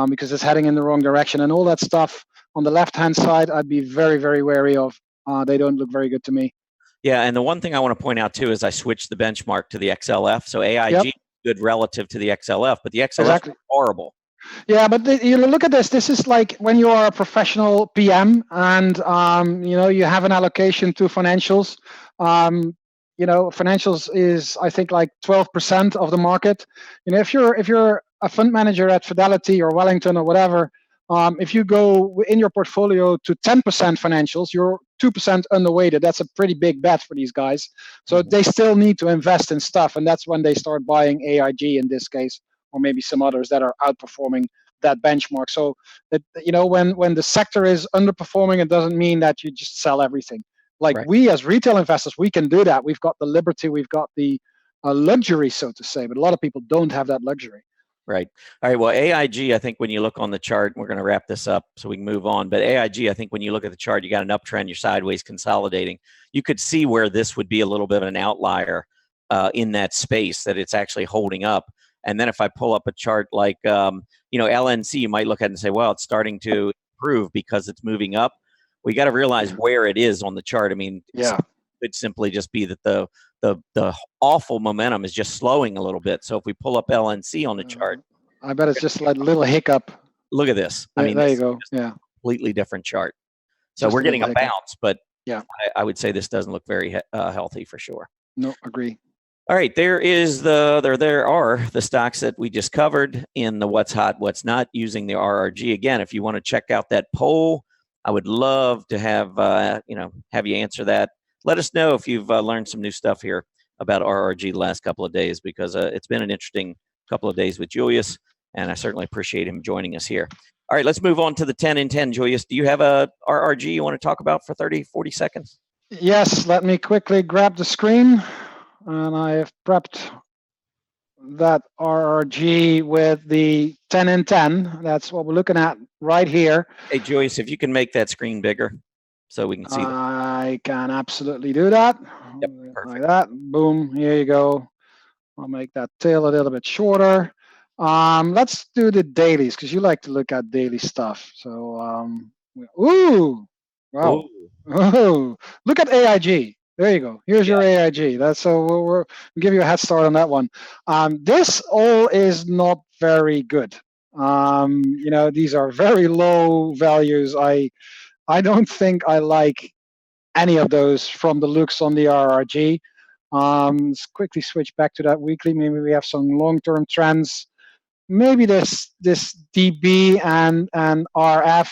because it's heading in the wrong direction, and all that stuff on the left-hand side, I'd be very, very wary of. They don't look very good to me. Yeah, and the one thing I want to point out too is I switched the benchmark to the XLF. So AIG is good relative to the XLF, but the XLF is horrible. Yeah, but look at this. This is like when you are a professional PM and you have an allocation to financials. Financials is, I think, like 12% of the market. If you're a fund manager at Fidelity or Wellington or whatever, if you go in your portfolio to 10% financials, you're 2% underweighted. That's a pretty big bet for these guys. So they still need to invest in stuff, and that's when they start buying AIG in this case, or maybe some others that are outperforming that benchmark. So that when the sector is underperforming, it doesn't mean that you just sell everything. Like Right. we as retail investors, we can do that. We've got the liberty, we've got the luxury, so to say, but a lot of people don't have that luxury. Right. All right. Well, AIG, I think when you look on the chart, we're going to wrap this up so we can move on. But AIG, I think when you look at the chart, you got an uptrend, you're sideways consolidating. You could see where this would be a little bit of an outlier in that space, that it's actually holding up. And then if I pull up a chart like, LNC, you might look at it and say, well, it's starting to improve because it's moving up. We got to realize where it is on the chart. I mean, Yeah. it could simply just be that the awful momentum is just slowing a little bit. So if we pull up LNC on the chart, I bet it's just like a little hiccup. look at this. I mean, there this you go. is just Yeah. a completely different chart. So Just we're a getting a little hiccup. bounce, but Yeah. I would say this doesn't look very healthy for sure. No, agree. All right, there are the stocks that we just covered in the what's hot, what's not, using the RRG. Again, if you want to check out that poll, I would love to have you answer that. Let us know if you've learned some new stuff here about RRG the last couple of days, because it's been an interesting couple of days with Julius, and I certainly appreciate him joining us here. All right, let's move on to the 10 in 10. Julius, do you have a RRG you want to talk about for 30, 40 seconds? Yes, let me quickly grab the screen. And I have prepped that RRG with the 10 in 10. That's what we're looking at right here. Hey, Julius, if you can make that screen bigger so we can see I can absolutely do that. Yep, Like perfect. that. Boom. Here you go. I'll make that tail a little bit shorter. Let's do the dailies, because you like to look at daily stuff. So, ooh, wow. Oh, look at AIG. There you go. Here's your AIG. That's so we'll give you a head start on that one. This all is not very good. These are very low values. I don't think I like any of those from the looks on the RRG. Let's quickly switch back to that weekly. Maybe we have some long-term trends. Maybe this DB and RF,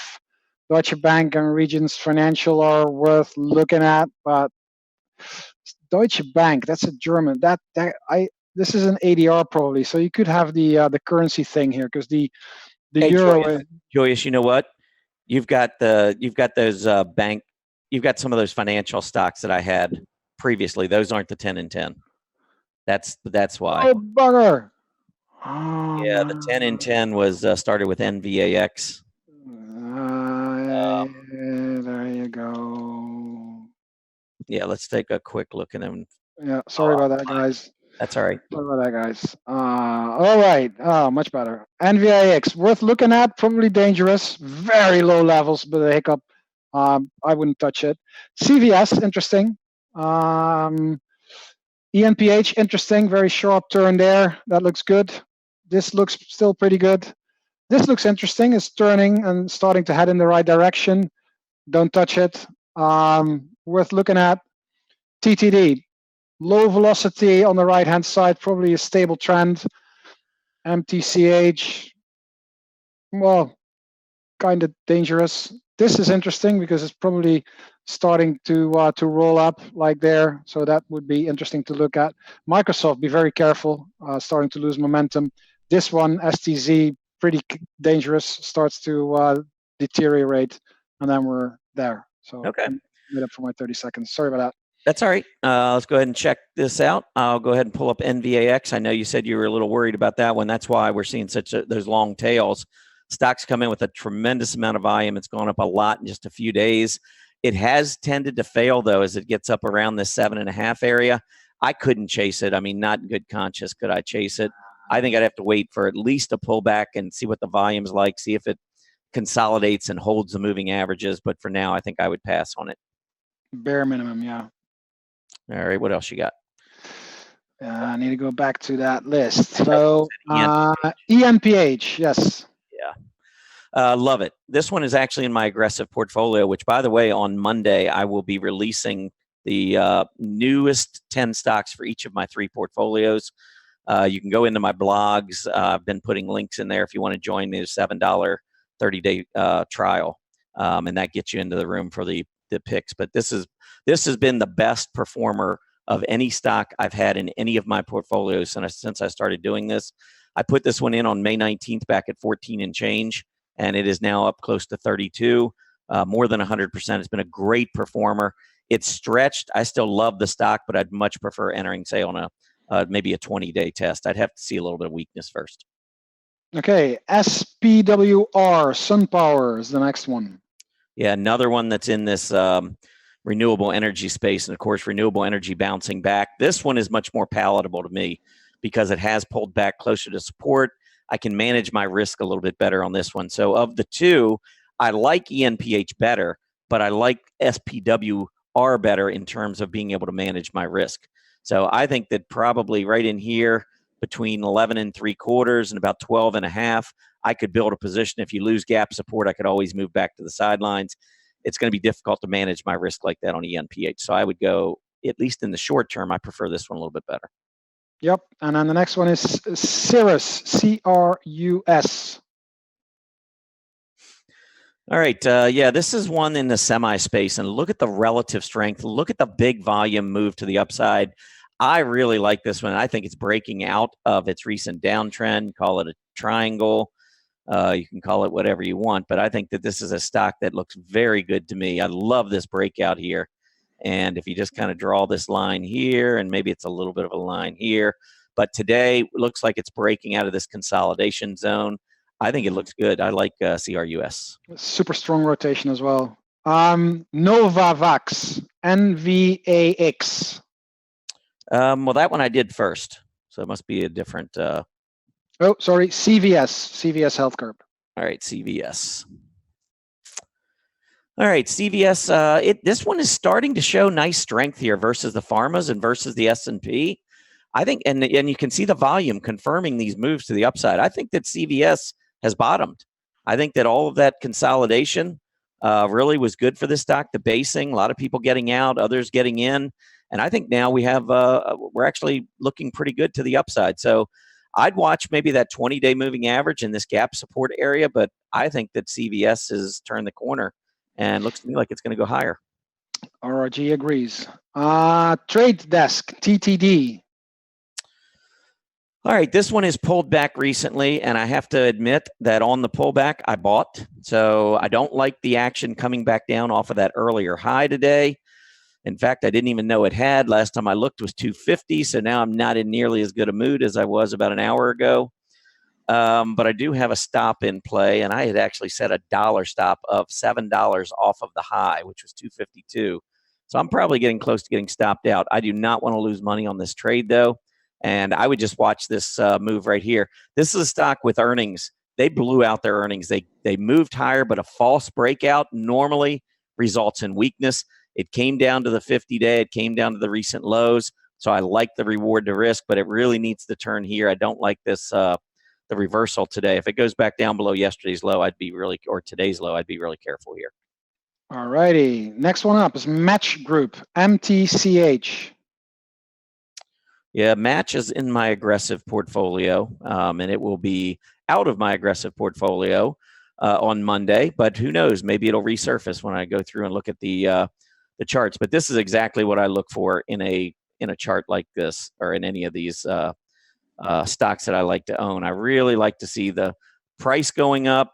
Deutsche Bank and Regions Financial, are worth looking at, but Deutsche Bank, that's a German. This is an ADR probably, so you could have the currency thing here, because the euro. Julius, you know what? You've got those you've got some of those financial stocks that I had previously. Those aren't the 10 in 10. That's why. Oh bugger! Oh, yeah, the 10 in 10 was started with NVAX. There you go. Yeah, let's take a quick look at them. Yeah, sorry about that, guys. That's all right. Sorry about that, guys. All right. Oh, much better. NVAX, worth looking at, probably dangerous. Very low levels, but a hiccup. I wouldn't touch it. CVS, interesting. ENPH, interesting. Very sharp turn there. That looks good. This looks still pretty good. This looks interesting. It's turning and starting to head in the right direction. Don't touch it. Worth looking at. TTD, low velocity on the right-hand side, probably a stable trend. MTCH, well, kind of dangerous. This is interesting because it's probably starting to roll up like there. So that would be interesting to look at. Microsoft, be very careful, starting to lose momentum. This one, STZ, pretty dangerous, starts to deteriorate, and then we're there. So okay. I'm made up for my 30 seconds. Sorry about that. That's all right. Let's go ahead and check this out. I'll go ahead and pull up NVAX. I know you said you were a little worried about that one. That's why we're seeing those long tails. Stocks come in with a tremendous amount of volume. It's gone up a lot in just a few days. It has tended to fail, though, as it gets up around the 7.5 area. I couldn't chase it. I mean, not in good conscience could I chase it. I think I'd have to wait for at least a pullback and see what the volume's like, see if it consolidates and holds the moving averages. But for now, I think I would pass on it. Bare minimum, yeah. All right, what else you got? I need to go back to that list. So ENPH, yes. Yeah, love it. This one is actually in my aggressive portfolio, which, by the way, on Monday, I will be releasing the newest 10 stocks for each of my 3 portfolios. You can go into my blogs. I've been putting links in there if you want to join me. There's $7 30-day trial, and that gets you into the room for the picks. But this has been the best performer of any stock I've had in any of my portfolios since I started doing this. I put this one in on May 19th back at 14 and change, and it is now up close to 32, more than 100%. It's been a great performer. It's stretched. I still love the stock, but I'd much prefer entering, say, on a maybe a 20-day test. I'd have to see a little bit of weakness first. Okay, SPWR, SunPower is the next one. Yeah, another one that's in this renewable energy space, and of course, renewable energy bouncing back. This one is much more palatable to me because it has pulled back closer to support. I can manage my risk a little bit better on this one. So of the two, I like ENPH better, but I like SPWR better in terms of being able to manage my risk. So I think that probably right in here between 11 3/4 and about 12 1/2, I could build a position. If you lose gap support, I could always move back to the sidelines. It's going to be difficult to manage my risk like that on ENPH. So I would go, at least in the short term, I prefer this one a little bit better. Yep, and then the next one is Cirrus, CRUS. All right, yeah, this is one in the semi space, and look at the relative strength. Look at the big volume move to the upside. I really like this one. I think it's breaking out of its recent downtrend. Call it a triangle. You can call it whatever you want, but I think that this is a stock that looks very good to me. I love this breakout here. And if you just kind of draw this line here, and maybe it's a little bit of a line here, but today it looks like it's breaking out of this consolidation zone. I think it looks good. I like CRUS. Super strong rotation as well. Novavax, NVAX. Well, that one I did first, so it must be a different. Oh, sorry, CVS Health Curve. All right, CVS. All right, CVS. This one is starting to show nice strength here versus the pharmas and versus the S&P. I think, and you can see the volume confirming these moves to the upside. I think that CVS has bottomed. I think that all of that consolidation really was good for this stock. The basing, a lot of people getting out, others getting in. And I think now we're actually looking pretty good to the upside. So I'd watch maybe that 20-day moving average in this gap support area, but I think that CVS has turned the corner and looks to me like it's going to go higher. RRG agrees. Trade Desk, TTD. All right, this one is pulled back recently, and I have to admit that on the pullback, I bought. So I don't like the action coming back down off of that earlier high today. In fact, I didn't even know it had. Last time I looked was 250, so now I'm not in nearly as good a mood as I was about an hour ago. But I do have a stop in play, and I had actually set a dollar stop of $7 off of the high, which was 252. So I'm probably getting close to getting stopped out. I do not want to lose money on this trade, though, and I would just watch this move right here. This is a stock with earnings. They blew out their earnings. They moved higher, but a false breakout normally results in weakness. It came down to the 50-day. It came down to the recent lows. So I like the reward to risk, but it really needs to turn here. I don't like this, the reversal today. If it goes back down below yesterday's low, or today's low, I'd be really careful here. All righty. Next one up is Match Group, MTCH. Yeah, Match is in my aggressive portfolio, and it will be out of my aggressive portfolio on Monday. But who knows? Maybe it'll resurface when I go through and look at the charts. But this is exactly what I look for in a chart like this, or in any of these stocks that I like to own. I really like to see the price going up,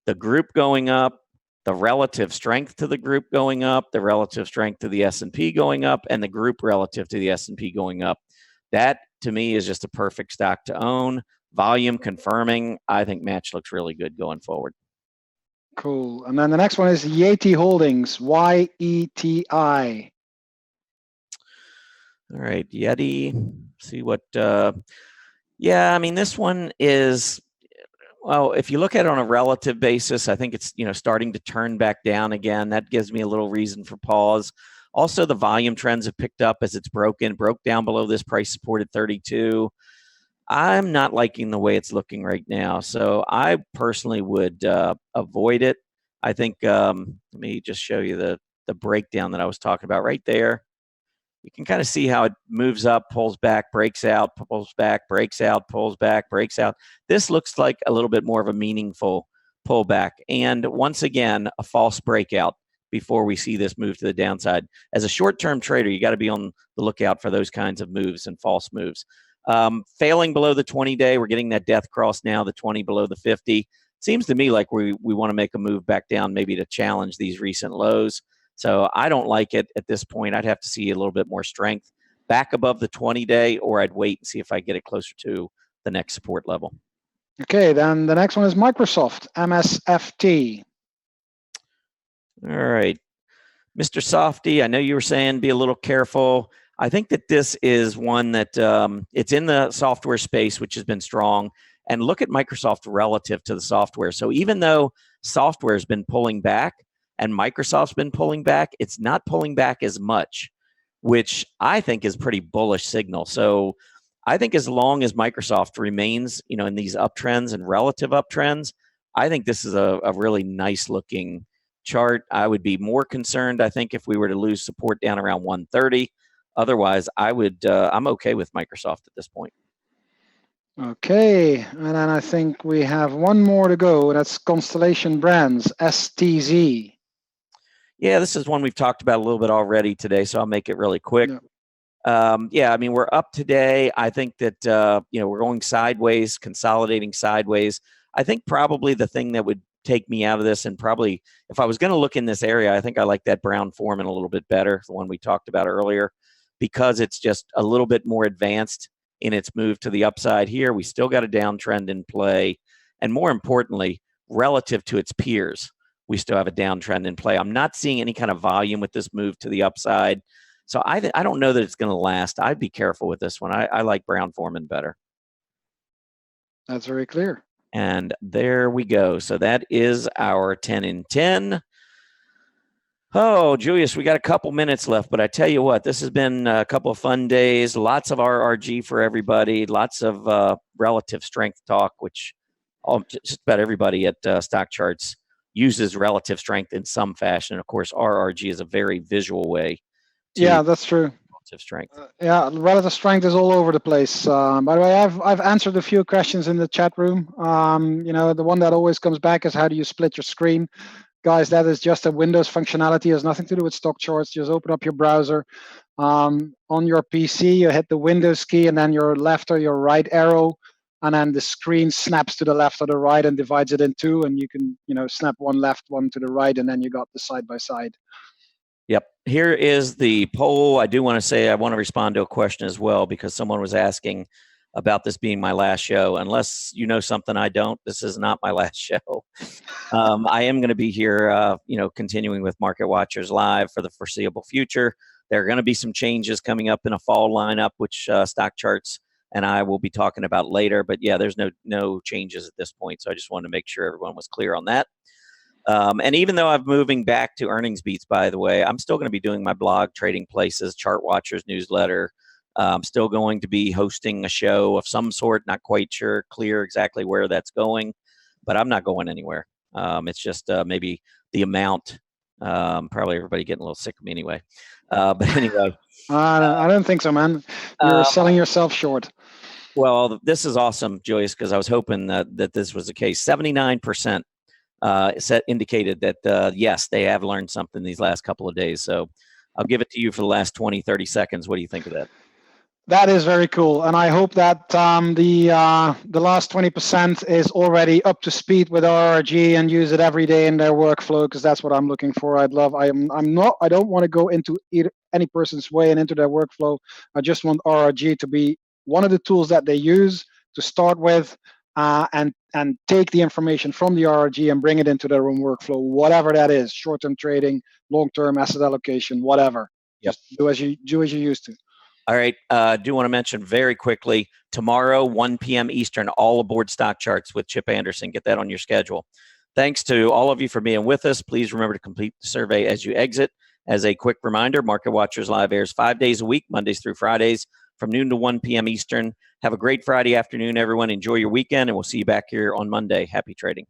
the group going up, the relative strength to the group going up, the relative strength to the S&P going up, and the group relative to the S&P going up. That, to me, is just a perfect stock to own. Volume confirming. I think Match looks really good going forward. Cool. And then the next one is Yeti Holdings, YETI. All right, Yeti. See what, yeah, I mean, this one is, well, if you look at it on a relative basis, I think it's, starting to turn back down again. That gives me a little reason for pause. Also, the volume trends have picked up as it's broke down below this price support at 32. I'm not liking the way it's looking right now. So I personally would avoid it. I think, let me just show you the breakdown that I was talking about right there. You can kind of see how it moves up, pulls back, breaks out, pulls back, breaks out, pulls back, breaks out. This looks like a little bit more of a meaningful pullback. And once again, a false breakout before we see this move to the downside. As a short-term trader, you got to be on the lookout for those kinds of moves and false moves. Failing below the 20-day, we're getting that death cross now, the 20 below the 50. Seems to me like we want to make a move back down, maybe to challenge these recent lows. So I don't like it at this point. I'd have to see a little bit more strength back above the 20-day, or I'd wait and see if I get it closer to the next support level. Okay, then the next one is Microsoft, MSFT. All right. Mr. Softy, I know you were saying be a little careful. I think that this is one that it's in the software space, which has been strong. And look at Microsoft relative to the software. So even though software has been pulling back and Microsoft's been pulling back, it's not pulling back as much, which I think is pretty bullish signal. So I think as long as Microsoft remains, in these uptrends and relative uptrends, I think this is a really nice looking chart. I would be more concerned, I think, if we were to lose support down around 130. Otherwise, I'm okay with Microsoft at this point. Okay, and then I think we have one more to go. That's Constellation Brands, STZ. Yeah, this is one we've talked about a little bit already today, so I'll make it really quick. Yeah, I mean, we're up today. I think that, we're going sideways, consolidating sideways. I think probably the thing that would take me out of this, and probably if I was going to look in this area, I think I like that Brown Foreman a little bit better, the one we talked about earlier, because it's just a little bit more advanced in its move to the upside here. We still got a downtrend in play. And more importantly, relative to its peers, we still have a downtrend in play. I'm not seeing any kind of volume with this move to the upside. So I don't know that it's going to last. I'd be careful with this one. I like Brown Foreman better. That's very clear. And there we go. So that is our 10 in 10. Oh, Julius, we got a couple minutes left, but I tell you what, this has been a couple of fun days, lots of RRG for everybody, lots of relative strength talk, which just about everybody at StockCharts uses relative strength in some fashion. Of course, RRG is a very visual way. Yeah, that's true. Relative strength. Yeah, relative strength is all over the place. By the way, I've answered a few questions in the chat room. The one that always comes back is how do you split your screen? Guys, that is just a Windows functionality. It has nothing to do with StockCharts. Just open up your browser. On your PC, you hit the Windows key and then your left or your right arrow, and then the screen snaps to the left or the right and divides it in two. And you can, snap one left, one to the right, and then you got the side by side. Yep. Here is the poll. I do want to say I want to respond to a question as well, because someone was asking about this being my last show. Unless you know something I don't, this is not my last show. I am going to be here, continuing with MarketWatchers Live for the foreseeable future. There are going to be some changes coming up in a fall lineup, which StockCharts and I will be talking about later. But yeah, there's no changes at this point. So I just wanted to make sure everyone was clear on that. And even though I'm moving back to earnings beats, by the way, I'm still going to be doing my blog, Trading Places, Chart Watchers newsletter. I'm still going to be hosting a show of some sort, not quite clear exactly where that's going, but I'm not going anywhere. It's just maybe the amount, probably everybody getting a little sick of me anyway. But anyway. I don't think so, man. You're selling yourself short. Well, this is awesome, Julius, because I was hoping that this was the case. 79% indicated that, yes, they have learned something these last couple of days. So I'll give it to you for the last 20, 30 seconds. What do you think of that? That is very cool, and I hope that the last 20% is already up to speed with RRG and use it every day in their workflow, because that's what I'm looking for. I don't want to go into any person's way and into their workflow. I just want RRG to be one of the tools that they use to start with, and take the information from the RRG and bring it into their own workflow, whatever that is: short-term trading, long-term asset allocation, whatever. Yep. Just do as you used to. All right. I do want to mention very quickly, tomorrow, 1 p.m. Eastern, all aboard StockCharts with Chip Anderson. Get that on your schedule. Thanks to all of you for being with us. Please remember to complete the survey as you exit. As a quick reminder, MarketWatchers Live airs 5 days a week, Mondays through Fridays, from noon to 1 p.m. Eastern. Have a great Friday afternoon, everyone. Enjoy your weekend, and we'll see you back here on Monday. Happy trading.